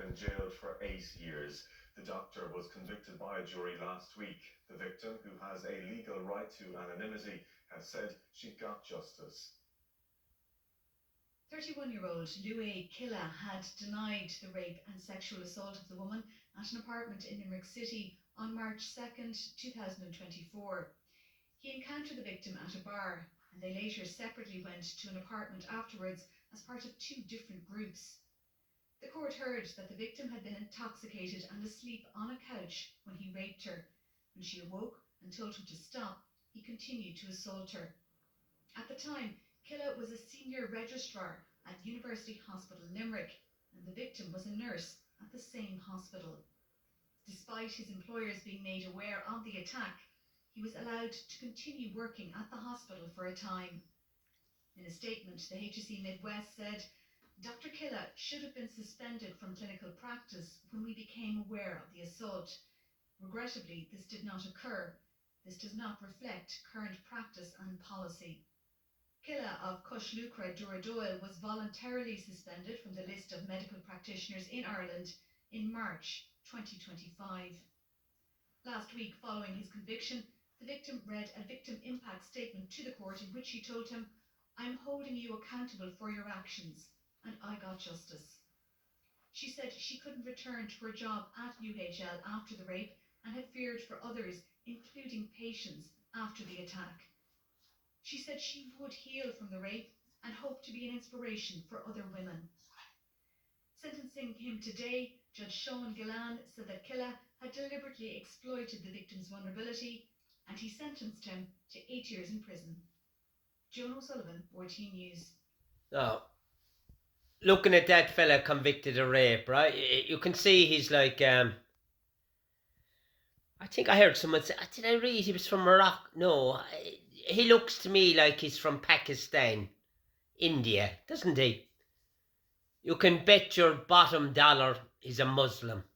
been jailed for 8 years. The doctor was convicted by a jury last week. The victim, who has a legal right to anonymity, has said she got justice. 31-year-old Louis Killa had denied the rape and sexual assault of the woman at an apartment in Limerick City on March 2nd, 2024. He encountered the victim at a bar, and they later separately went to an apartment afterwards as part of two different groups. The court heard that the victim had been intoxicated and asleep on a couch when he raped her. When she awoke and told him to stop, he continued to assault her. At the time, Killa was a senior registrar at University Hospital Limerick, and the victim was a nurse at the same hospital. Despite his employers being made aware of the attack, he was allowed to continue working at the hospital for a time. In a statement, the HSE Midwest said, "Dr. Killa should have been suspended from clinical practice when we became aware of the assault. Regrettably, this did not occur. This does not reflect current practice and policy." Killa of Cushlucra Duradoyle was voluntarily suspended from the list of medical practitioners in Ireland in March 2025. Last week, following his conviction, the victim read a victim impact statement to the court in which he told him, "I'm holding you accountable for your actions, and I got justice." She said she couldn't return to her job at UHL after the rape and had feared for others, including patients, after the attack. She said she would heal from the rape and hoped to be an inspiration for other women. Sentencing him today, Judge Sean Gillan said that Killa had deliberately exploited the victim's vulnerability, and he sentenced him to 8 years in prison. Joan O'Sullivan, RTÉ News. Now, looking at that fella convicted of rape, right? You can see he's like, I think I heard someone say, did I read he was from Morocco? No, he looks to me like he's from Pakistan, India, doesn't he? You can bet your bottom dollar he's a Muslim.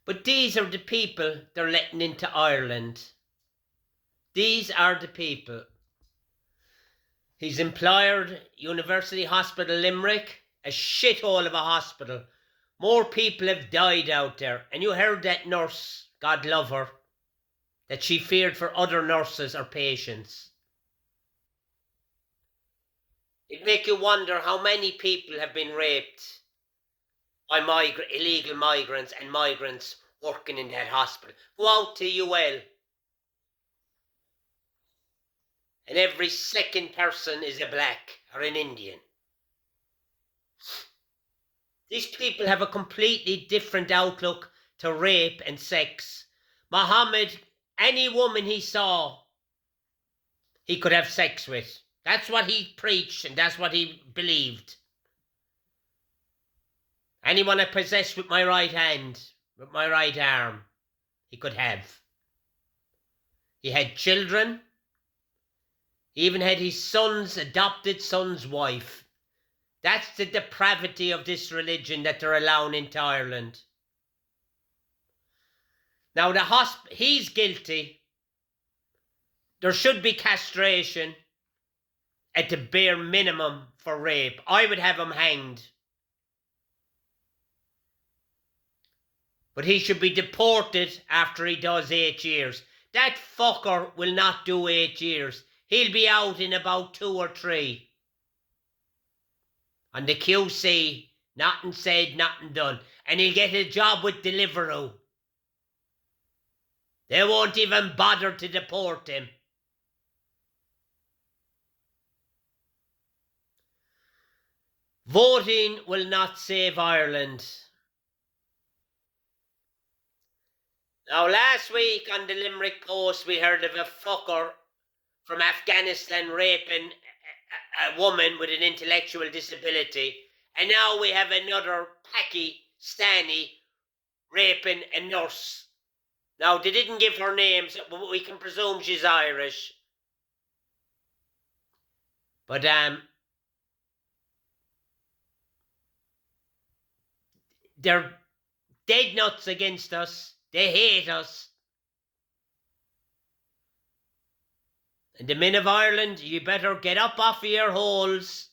But these are the people they're letting into Ireland. These are the people. He's employed University Hospital Limerick, a shithole of a hospital. More people have died out there. And you heard that nurse, God love her, that she feared for other nurses or patients. It'd make you wonder how many people have been raped by illegal migrants and migrants working in that hospital. Go out to UL. And every second person is a black or an Indian. These people have a completely different outlook to rape and sex. Muhammad, any woman he saw, he could have sex with. That's what he preached and that's what he believed. Anyone I possess with my right hand, with my right arm, he could have. He had children. He even had his adopted son's wife. That's the depravity of this religion that they're allowing into Ireland. Now, he's guilty. There should be castration at the bare minimum for rape. I would have him hanged. But he should be deported after he does 8 years. That fucker will not do 8 years. He'll be out in about 2 or 3. On the QC, nothing said, nothing done. And he'll get a job with Deliveroo. They won't even bother to deport him. Voting will not save Ireland. Now, last week on the Limerick Post, we heard of a fucker from Afghanistan raping a woman with an intellectual disability. And now we have another Pakistani raping a nurse. Now, they didn't give her names, but we can presume she's Irish. But, they're dead nuts against us. They hate us. And the men of Ireland, you better get up off of your holes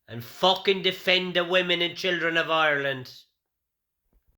and fucking defend the women and children of Ireland.